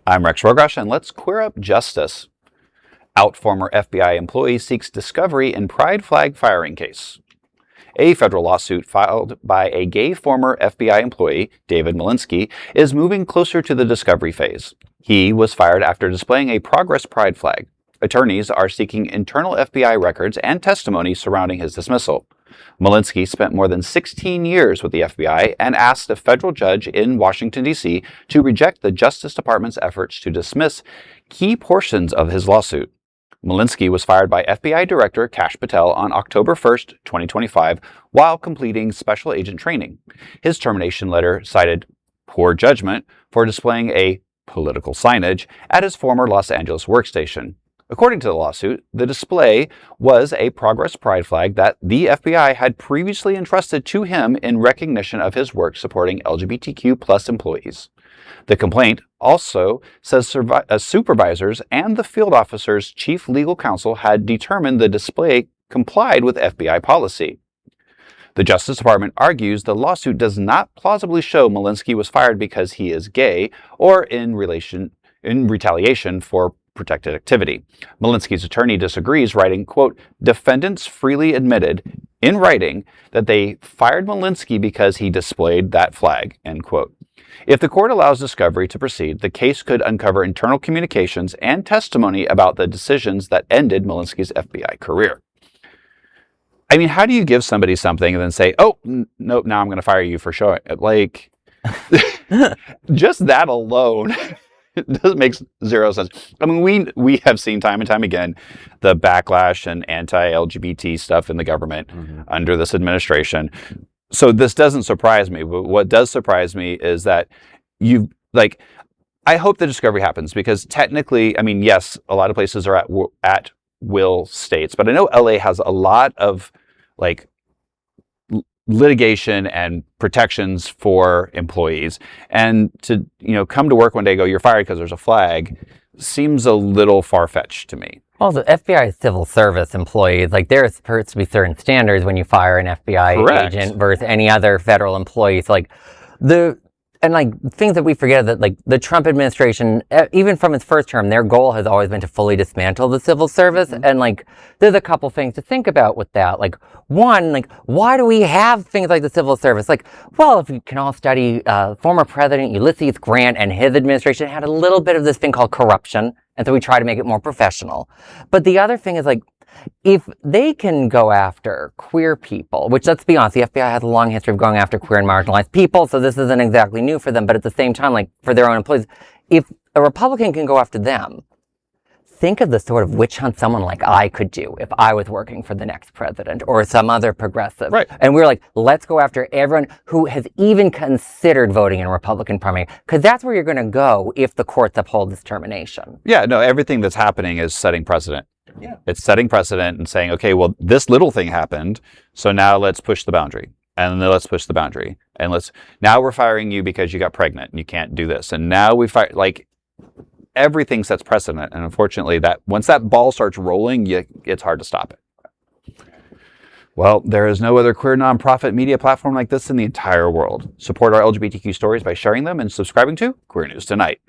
I'm Rex Rogosh, and let's queer up justice. Out former FBI employee seeks discovery in pride flag firing case. A federal lawsuit filed by a gay former FBI employee, David Maltinsky, is moving closer to the discovery phase. He was fired after displaying a progress pride flag. Attorneys are seeking internal FBI records and testimony surrounding his dismissal. Maltinsky spent more than 16 years with the FBI and asked a federal judge in Washington, D.C. to reject the Justice Department's efforts to dismiss key portions of his lawsuit. Maltinsky was fired by FBI Director Kash Patel on October 1, 2025, while completing special agent training. His termination letter cited poor judgment for displaying a political signage at his former Los Angeles workstation. According to the lawsuit, the display was a progress pride flag that the FBI had previously entrusted to him in recognition of his work supporting LGBTQ+ employees. The complaint also says supervisors and the field officer's chief legal counsel had determined the display complied with FBI policy. The Justice Department argues the lawsuit does not plausibly show Maltinsky was fired because he is gay or in retaliation for protected activity. Maltinsky's attorney disagrees, writing, quote, "Defendants freely admitted in writing that they fired Maltinsky because he displayed that flag," end quote. If the court allows discovery to proceed, the case could uncover internal communications and testimony about the decisions that ended Maltinsky's FBI career. I mean, how do you give somebody something and then say, oh, nope, now I'm going to fire you for showing it? Like, just that alone it makes zero sense. I mean, we have seen time and time again the backlash and anti-LGBT stuff in the government under this administration. So this doesn't surprise me. But what does surprise me is that I hope the discovery happens because technically, I mean, yes, a lot of places are at will states, but I know LA has a lot of litigation and protections for employees, and to come to work one day and go, you're fired because there's a flag, seems a little far-fetched to me. Also, FBI civil service employees, there's supposed to be certain standards when you fire an FBI Correct. agent versus any other federal employee. So things that we forget that the Trump administration, even from its first term, their goal has always been to fully dismantle the civil service. And there's a couple things to think about with that. One, why do we have things like the civil service? Well, if you can all study, former President Ulysses Grant and his administration had a little bit of this thing called corruption. And so we try to make it more professional. But the other thing is if they can go after queer people, which, let's be honest, the FBI has a long history of going after queer and marginalized people, so this isn't exactly new for them, but at the same time, for their own employees, if a Republican can go after them, think of the sort of witch hunt someone like I could do if I was working for the next president or some other progressive. Right. And we're let's go after everyone who has even considered voting in a Republican primary, because that's where you're going to go if the courts uphold this termination. Yeah, no, everything that's happening is setting precedent. Yeah. It's setting precedent and saying, okay, well, this little thing happened, so now let's push the boundary. And then let's push the boundary. And now we're firing you because you got pregnant and you can't do this. And now we fire, everything sets precedent. And unfortunately, once that ball starts rolling, it's hard to stop it. Well, there is no other queer nonprofit media platform like this in the entire world. Support our LGBTQ stories by sharing them and subscribing to Queer News Tonight.